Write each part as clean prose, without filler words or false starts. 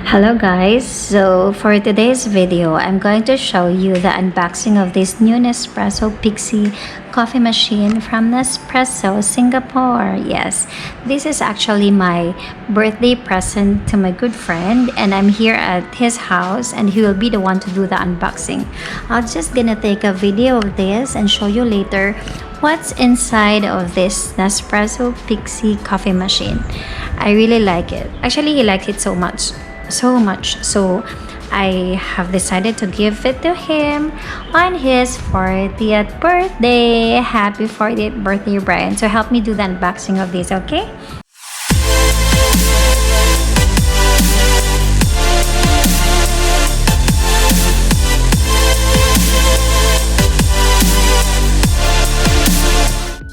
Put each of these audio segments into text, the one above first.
Hello guys, so for today's video, I'm going to show you the unboxing of this new NESPRESSO Pixie coffee machine from NESPRESSO Singapore. Yes, this is actually my birthday present to my good friend, and I'm here at his house and he will be the one to do the unboxing. I'm just gonna take a video of this and show you later what's inside of this NESPRESSO Pixie coffee machine. I really like it. Actually, he liked it so much, so I have decided to give it to him on his 40th birthday. Happy 40th birthday, Brian. So help me do the unboxing of this, okay?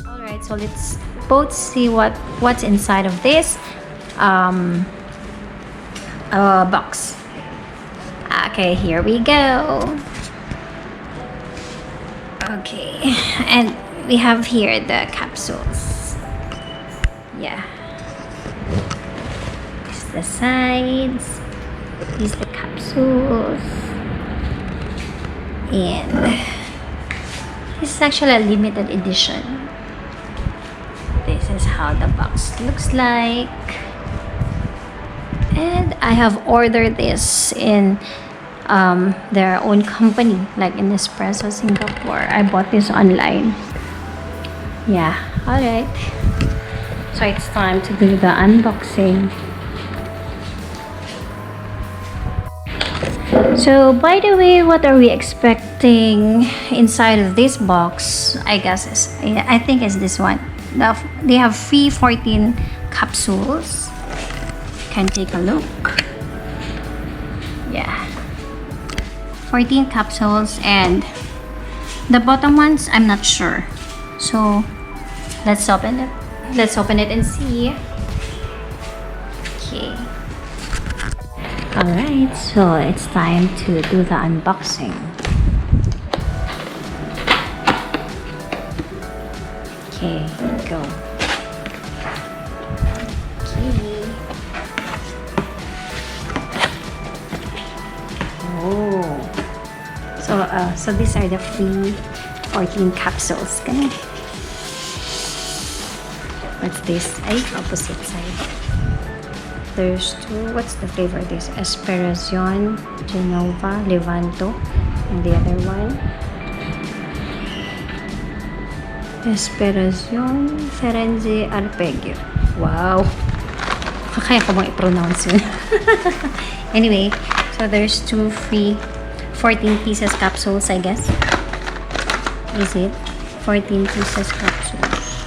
Alright, so let's both see what's inside of this box. Okay, here we go. Okay, and we have here the capsules. Yeah, this is the sides, these are the capsules, and this is actually a limited edition. This is how the box looks like. And I have ordered this in their own company, like in NESPRESSO Singapore. I bought this online. Yeah, alright. So it's time to do the unboxing. So by the way, what are we expecting inside of this box? I think it's this one. They have free 14 capsules. Can take a look. Yeah, 14 capsules, and the bottom ones I'm not sure, so let's open it and see. Okay, all right, so it's time to do the unboxing. Okay, go. So these are the free 14 capsules. Ganun. What's this? Ay, opposite side. There's two. What's the flavor of this? Esperación, Genova, Levanto, and the other one. Esperación, Ferenzi, Arpeggio. Wow! Kaya ko bang i-pronounce yun? Anyway, so there's two free 14 pieces capsules, I guess. Is it? 14 pieces capsules.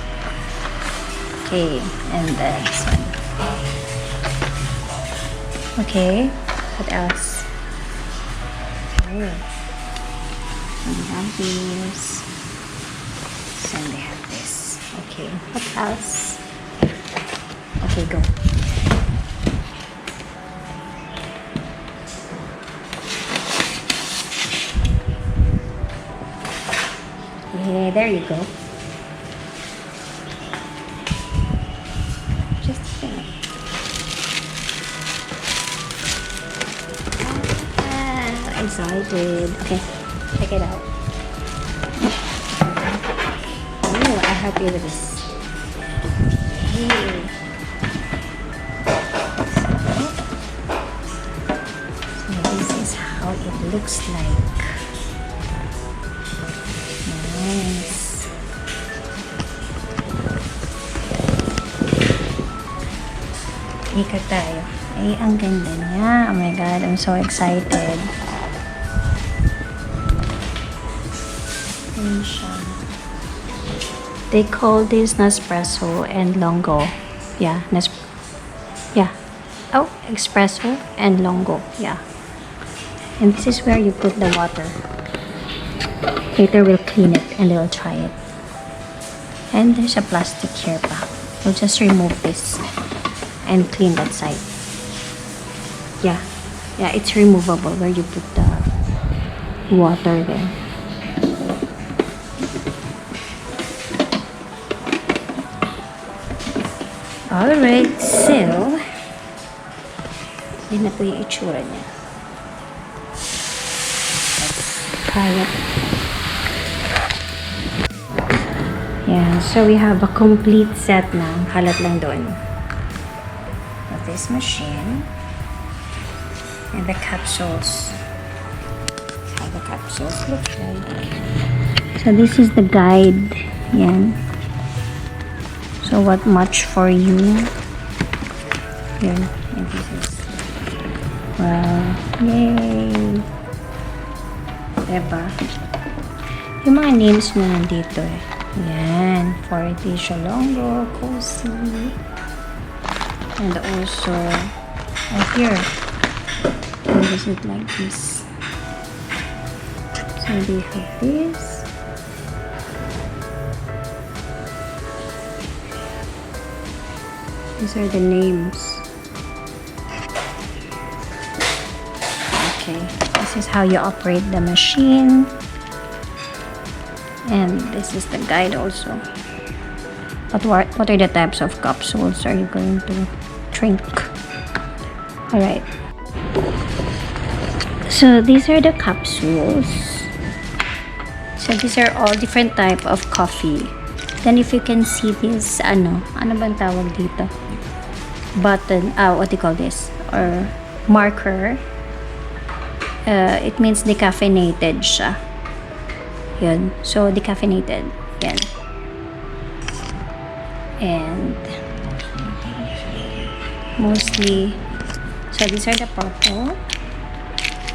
Okay, and the next one. Okay, what else? Oh, we have this. And they have this. Okay, what else? Okay, go. Yeah, there you go. Just think. Excited. Okay, check it out. Oh, I'm happy with this. Hey. So this is how it looks like. Nice. Ikot tayo. Ay, ang ganda niya. Oh my God, I'm so excited. Ayan siya. They call this Nespresso and Longo. Yeah, Oh, Espresso and Longo. Yeah. And this is where you put the water. Later we'll clean it and we'll try it. And there's a plastic here pa. We'll just remove this and clean that side. Yeah, it's removable where you put the water there. Alright, so Hindi na po yung itsura niya. Try it. Yeah, so we have a complete set na. Kalat lang doon. Of this machine. And the capsules. How the capsules look like. So this is the guide. Yan. So what much for you? Yan. And this is. Wow. Yay! Diba? Yung mga names mo nandito eh. Yan. Forte Shalongo, Cozy. And also, right here. And this is like this. So they have this. These are the names. Okay. This is how you operate the machine. And this is the guide also. But what are the types of capsules are you going to drink? Alright. So these are the capsules. So these are all different type of coffee. Then if you can see this, ano bang tawag dito? Button, what do you call this? Or marker. It means decaffeinated siya. Yun. So, decaffeinated. Yan. And mostly, so these are the purple.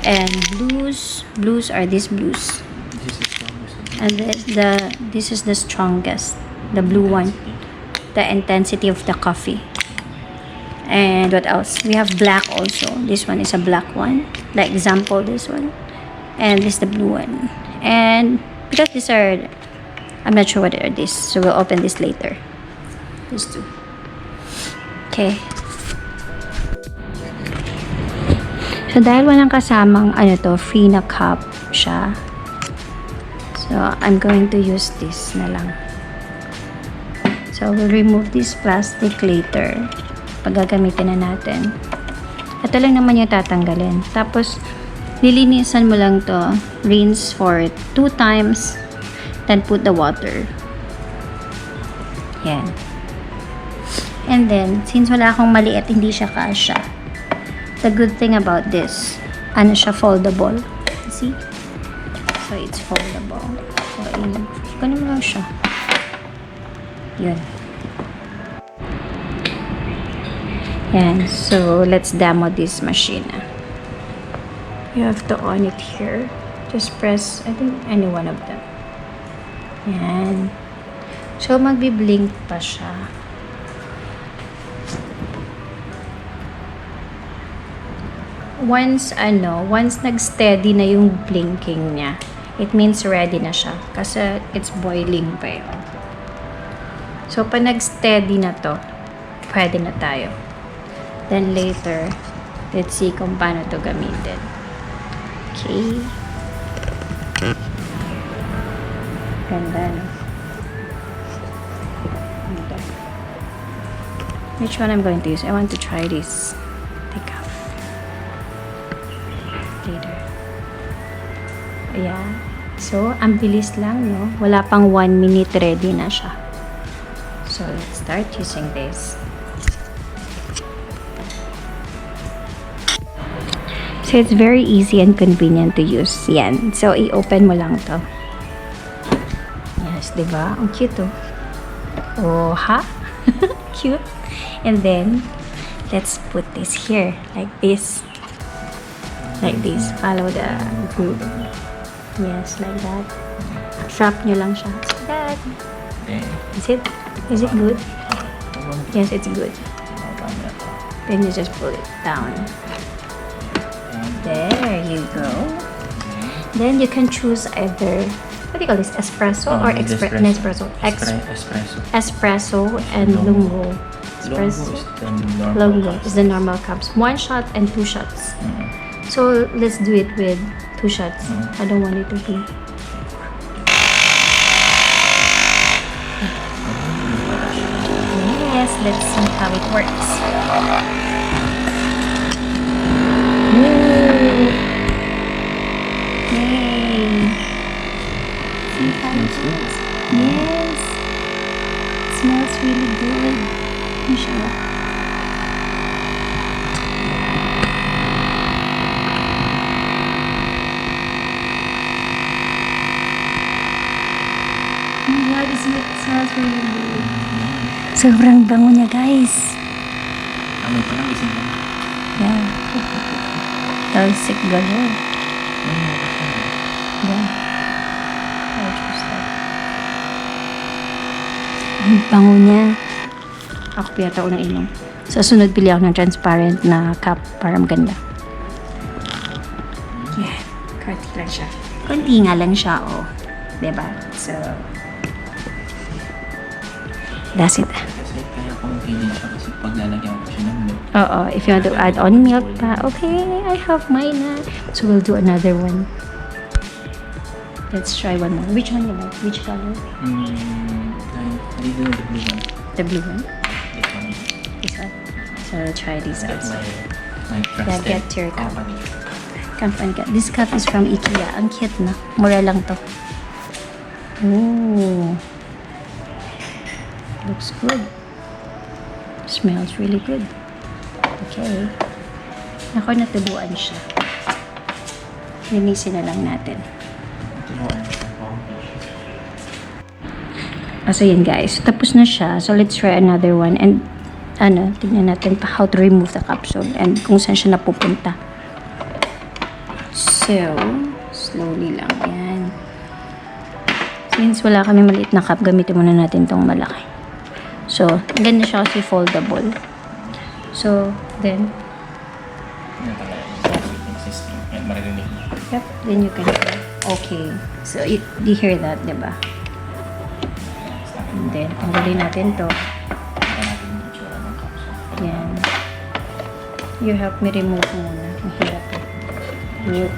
And blues. Blues are these blues. And this is the strongest. The blue one. The intensity of the coffee. And what else? We have black also. This one is a black one. Like example, this one. And this is the blue one. And because these are, I'm not sure what are these, so we'll open this later. These two. Okay. So dahil walang kasamang free na cup siya. So I'm going to use this na lang. So we'll remove this plastic later. Pag gagamitin na natin. Ito lang naman yung tatanggalin. Tapos lilinisan mo lang to, rinse for 2 times, then put the water. Yan. And then, since wala akong maliit, hindi siya kasha. The good thing about this, siya, foldable. See? So, it's foldable. So, ganun lang siya. Yun. Yan. So, let's demo this machine. You have to on it here. Just press, I think, any one of them. Yan. So, magbi-blink pa siya. Once nag-steady na yung blinking niya, it means ready na siya. Kasi it's boiling pa yun. So, pag nag-steady na to, pwede na tayo. Then later, let's see kung paano to gamitin. Okay. Ganda, no? Ganda. Which one I'm going to use? I want to try this. Take off. Later. Ayan. So, ang bilis lang, no? Wala pang 1 minute, ready na siya. So, let's start using this. So, it's very easy and convenient to use. Yan. So, i-open mo lang to. Yes, diba? Ang cute, oh. Oh, ha? Cute. And then, let's put this here. Like this. Like this. Follow the group. Yes, like that. Strap nyo lang siya. Like that. Is it good? Yes, it's good. Then you just pull it down. There you go. Then you can choose either, what do you call this, espresso or Nespresso? Espresso and lungo. Lungo is the normal cups. 1 shot and 2 shots. So let's do it with 2 shots. I don't want it to be. Yes, let's see how it works. really good. Ano siya? Oh my God, it smells really good. Sobrang bango niya, guys. Amoy pa lang, isang lang. Yeah. Talsik galore. Yeah. I'll choose that. Ang bango niya. Ako piyata ko ng inom. Sa sunod, pili ako ng transparent na cup para maganda. Yeah. Konti lang siya. Konti nga lang siya, oh. Diba? So, that's it. Kasi kaya kung pili siya kasi paglalagyan ko siya ng milk. Oo, if you want to add on milk pa, okay, I have mine na. So, we'll do another one. Let's try one more. Which one you like? Which color? I do the blue one. The blue one? This one. This one? So, try this That's also. my trusted get your cup. company. Company cup. This cup is from IKEA. Ang cute na. Mura lang to. Ooh. Looks good. Smells really good. Okay. Ako, natubuan siya. Linisin na lang natin. So, yan guys. Tapos na siya. So, let's try another one. And, tingnan natin pa how to remove the capsule and kung saan siya napupunta. So, slowly lang yan. Since wala kami maliit na cup, gamitin muna natin tong malaki. So, ganda siya kasi foldable. So, then, yep, then you can try. Okay. So, you hear that, diba? And then, tanggalin natin to. Yan. You help me remove muna. Mahirap eh. Yep.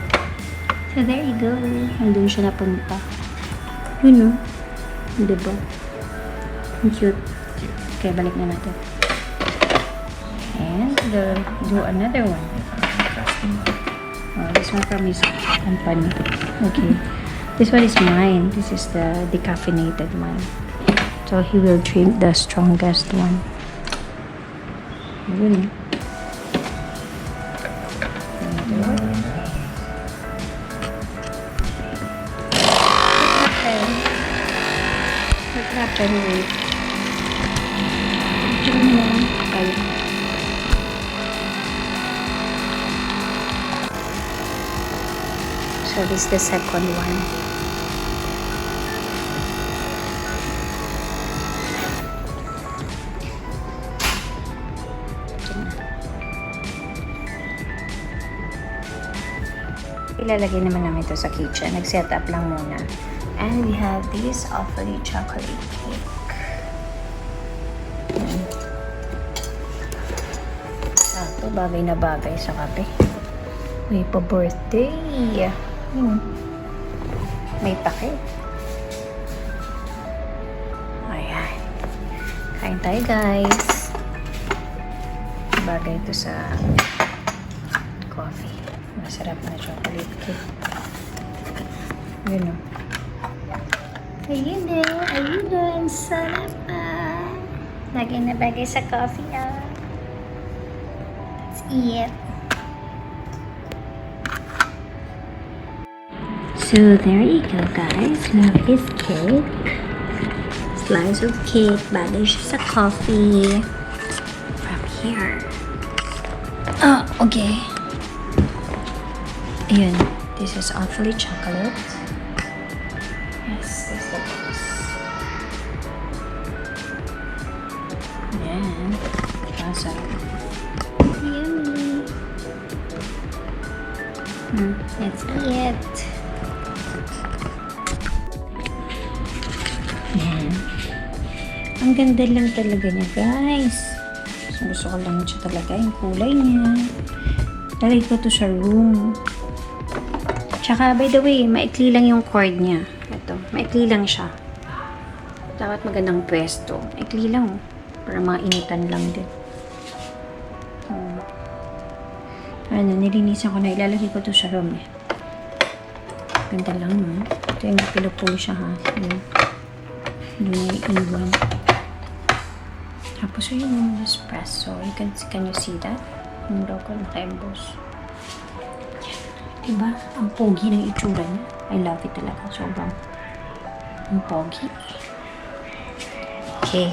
So, there you go. Nandun siya napunta. Yun, no? Diba? Ang cute. Okay, balik na natin. And, do another one. Oh, this one from his company. Okay. This one is mine. This is the decaffeinated one. So, he will drink the strongest one. Yun. What happened with... So, this is the second one. Ilalagay naman namin ito sa kitchen. Nag-set up lang muna. And we have this awfully chocolate cake. Ito, bagay na bagay sa kape. May pa-birthday. May pake. Ayan. Kain tayo, guys. Bagay ito sa coffee. Masarap na chocolate cake. Yun o. Ayun din. Ayun din. Sarap ah. Bagay na bagay sa coffee ah. Let's eat. So there you go guys. Love this cake. Slice of cake. Bagay siya sa coffee. From here. Oh, okay. Ayan. This is awfully chocolate. Yes, this is the box. Ayan. Masarap. Yummy. Let's eat. Ayan. Ang ganda lang talaga niya, guys. Gusto ko lang siya talaga yung kulay niya. Lalagay ko to sa room. Tsaka, by the way, maikli lang yung cord niya. Ito, maikli lang siya. Dapat magandang pwesto. Maikli lang, para mainitan lang din. Nilinisan ko na. Ilalagay ko to sa room eh. Ganda lang, no? Ito yung pinupulo siya, ha? Hindi iwan. So yun yung espresso. Can you see that? Yung logo naka-emboss. Diba? Ang pogi ng itsura niya. I love it talaga. Sobrang ang pogi. Okay.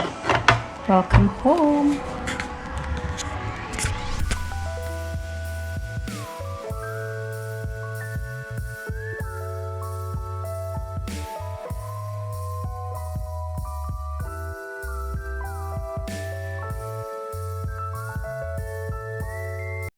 Welcome home.